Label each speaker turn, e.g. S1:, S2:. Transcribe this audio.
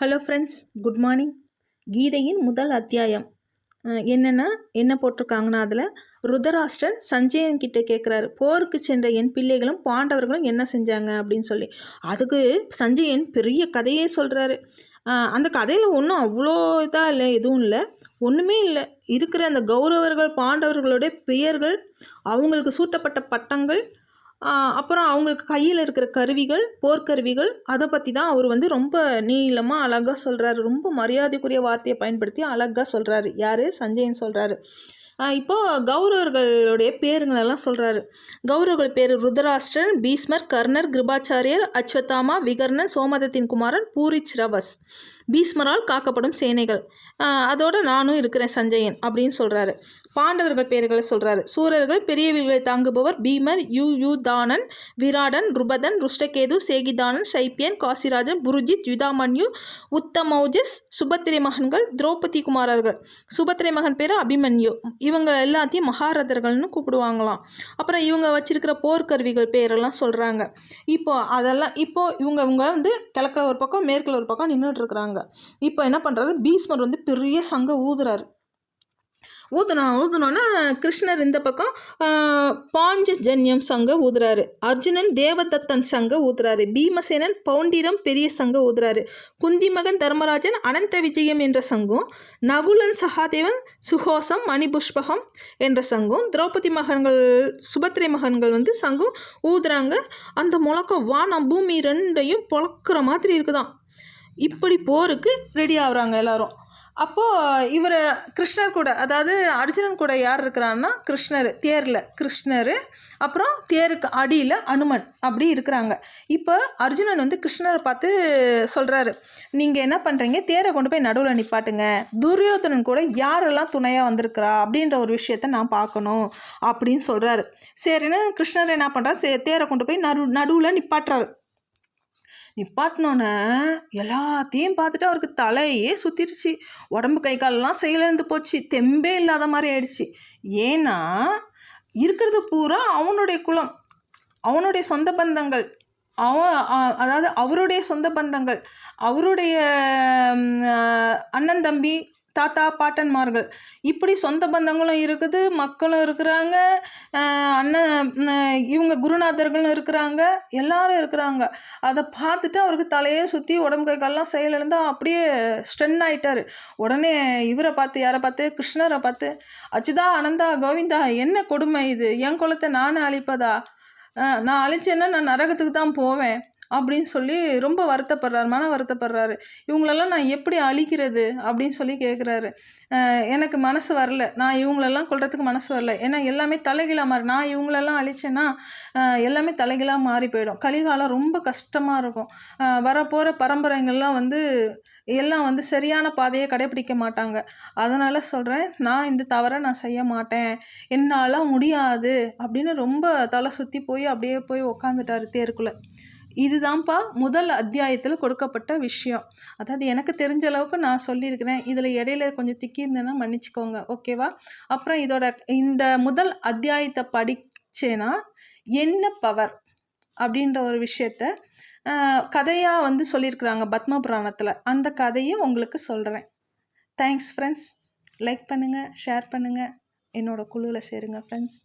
S1: Hello friends, good morning. கீதையின் முதல் அத்தியாயம் என்ன போட்டிருக்காங்கன்னா, அதில் ருதராஷ்டிரன் சஞ்சயன் கிட்ட கேட்குறாரு, போருக்கு சென்ற என் பிள்ளைகளும் பாண்டவர்களும் என்ன செஞ்சாங்க அப்படின்னு சொல்லி. அதுக்கு சஞ்சயன் பெரிய கதையே சொல்கிறாரு. அந்த கதையில் ஒன்றும் அவ்வளோ இதாக இல்லை, எதுவும் இல்லை, ஒன்றுமே இல்லை. இருக்கிற அந்த கௌரவர்கள் பாண்டவர்களுடைய பெயர்கள், அவங்களுக்கு சூட்டப்பட்ட பட்டங்கள், அப்புறம் அவங்களுக்கு கையில் இருக்கிற கருவிகள், போர்க்கருவிகள், அதை பற்றி தான் அவர் ரொம்ப நீளமாக அழகாக சொல்கிறாரு. ரொம்ப மரியாதைக்குரிய வார்த்தையை பயன்படுத்தி அழகாக சொல்கிறாரு. யார்? சஞ்சயன் சொல்கிறாரு. இப்போது கௌரவர்களுடைய பேருங்களெல்லாம் சொல்கிறாரு. கௌரவர்கள் பேர் ருதராஷ்டிரன், பீஷ்மர், கர்ணர், கிருபாச்சாரியர், அஸ்வத்தாமா, விகர்ணன், சோமதத்தின் குமாரன், பூரிச்ரவஸ், பீஷ்மரால் காக்கப்படும் சேனைகள், அதோட நானும் இருக்கிறேன் சஞ்சயன் அப்படின்னு சொல்கிறாரு. பாண்டவர்கள் பேர்களை சொல்கிறாரு. சூரர்கள், பெரியவர்களை தாங்குபவர் பீமர், யுயுதானன், விராடன், ருபதன், ருஷ்டகேது, சேகிதானன், சைப்பியன், காசிராஜன், புருஜித், யுதாமன்யு, உத்தமௌஜஸ், சுபத்திரை மகன்கள், திரௌபதி குமாரர்கள். சுபத்திரை மகன் பேர் அபிமன்யு. இவங்க எல்லாத்தையும் மகாரதர்கள்னு கூப்பிடுவாங்களாம். அப்புறம் இவங்க வச்சிருக்கிற போர்க்கருவிகள் பேரெல்லாம் சொல்கிறாங்க. இப்போது இவங்க கிழக்கில் ஒரு பக்கம் மேற்கில் ஒரு பக்கம் நின்றுட்டு இருக்கிறாங்க. இப்போ என்ன பண்ணுறாரு, பீஷ்மர் பெரிய சங்க ஊதுறாரு. ஊதுனோன்னா கிருஷ்ணர் இந்த பக்கம் பாஞ்சஜன்யம் சங்க ஊதுறாரு. அர்ஜுனன் தேவதத்தன் சங்க ஊதுறாரு. பீமசேனன் பவுண்டிரம் பெரிய சங்க ஊதுறாரு. குந்திமகன் தர்மராஜன் அனந்த விஜயம் என்ற சங்கும், நகுலன் சகாதேவன் சுகோசம் மணிபுஷ்பகம் என்ற சங்கும், திரௌபதி மகன்கள் சுபத்திரை மகன்கள் சங்கும் ஊதுறாங்க. அந்த முழக்கம் வானம் பூமி ரெண்டையும் பொழக்கிற மாதிரி இருக்குதான். இப்படி போருக்கு ரெடி ஆகுறாங்க எல்லாரும். அப்போது இவர் கிருஷ்ணர் கூட, அதாவது அர்ஜுனன் கூட யார் இருக்கிறான்னா கிருஷ்ணர், தேரில் கிருஷ்ணர், அப்புறம் தேருக்கு அடியில் அனுமன், அப்படி இருக்கிறாங்க. இப்போ அர்ஜுனன் கிருஷ்ணரை பார்த்து சொல்கிறாரு, நீங்கள் என்ன பண்ணுறீங்க, தேரை கொண்டு போய் நடுவில் நிப்பாட்டுங்க, துரியோதனன் கூட யாரெல்லாம் துணையாக வந்திருக்கிறா அப்படின்ற ஒரு விஷயத்த நான் பார்க்கணும் அப்படின்னு சொல்கிறாரு. சரின்னு கிருஷ்ணர் என்ன பண்ணுறாரு, தேரை கொண்டு போய் நடுவில் நிப்பாட்டுறாரு. நிப்பாட்டினோன்னே எல்லாத்தையும் பார்த்துட்டு அவருக்கு தலையே சுற்றிடுச்சு. உடம்பு கை காலெல்லாம் செயலிழந்து போச்சு. தெம்பே இல்லாத மாதிரி ஆயிடுச்சு. ஏன்னா இருக்கிறது பூரா அவனுடைய குலம், அவனுடைய சொந்த பந்தங்கள், அதாவது அவருடைய சொந்த பந்தங்கள், அவருடைய அண்ணன் தம்பி தாத்தா பாட்டன்மார்கள், இப்படி சொந்த பந்தங்களும் இருக்குது, மக்களும் இருக்கிறாங்க, இவங்க குருநாதர்களும் இருக்கிறாங்க, எல்லாரும் இருக்கிறாங்க. அதை பார்த்துட்டு அவருக்கு தலையே சுற்றி உடம்பு கை காலெல்லாம் செயலிழந்தால் அப்படியே ஸ்டன் ஆகிட்டார். உடனே இவரை பார்த்து, யாரை பார்த்து, கிருஷ்ணரை பார்த்து, அச்சுதா அனந்தா கோவிந்தா, என்ன கொடுமை இது, என் குலத்தை நானே அழிப்பதா, நான் அழிச்சேன்னா நான் நரகத்துக்கு தான் போவேன் அப்படின்னு சொல்லி ரொம்ப வருத்தப்படுறாரு. இவங்களெல்லாம் நான் எப்படி அழிக்கிறது அப்படின்னு சொல்லி கேட்குறாரு. எனக்கு மனசு வரல, நான் இவங்களெல்லாம் கொல்றதுக்கு மனசு வரல, ஏன்னா எல்லாமே தலைகீழாக மாறி, நான் இவங்களெல்லாம் அழிச்சேன்னா எல்லாமே தலைகீழாக மாறி போயிடும். கலிகாலம் ரொம்ப கஷ்டமாக இருக்கும். வரப்போகிற பரம்பரைங்கள்லாம் எல்லாம் சரியான பாதையை கடைப்பிடிக்க மாட்டாங்க. அதனால் சொல்கிறேன், நான் இந்த தவறை நான் செய்ய மாட்டேன், என்னால் முடியாது அப்படின்னு ரொம்ப தலை சுற்றி போய் அப்படியே போய் உக்காந்துட்டார் தேருக்குள்ளே. இதுதான்ப்பா முதல் அத்தியாயத்தில் கொடுக்கப்பட்ட விஷயம். அதாவது எனக்கு தெரிஞ்ச அளவுக்கு நான் சொல்லியிருக்கிறேன். இதில் இடையில கொஞ்சம் திக்கியிருந்தேன்னா மன்னிச்சிக்கோங்க, ஓகேவா? அப்புறம் இந்த முதல் அத்தியாயத்தை படித்தேன்னா என்ன பவர் அப்படின்ற ஒரு விஷயத்த கதையாக சொல்லியிருக்கிறாங்க பத்ம புராணத்தில். அந்த கதையை உங்களுக்கு சொல்கிறேன். Thanks friends. லைக் பண்ணுங்கள், ஷேர் பண்ணுங்கள், என்னோடய குழுவில் சேருங்க ஃப்ரெண்ட்ஸ்.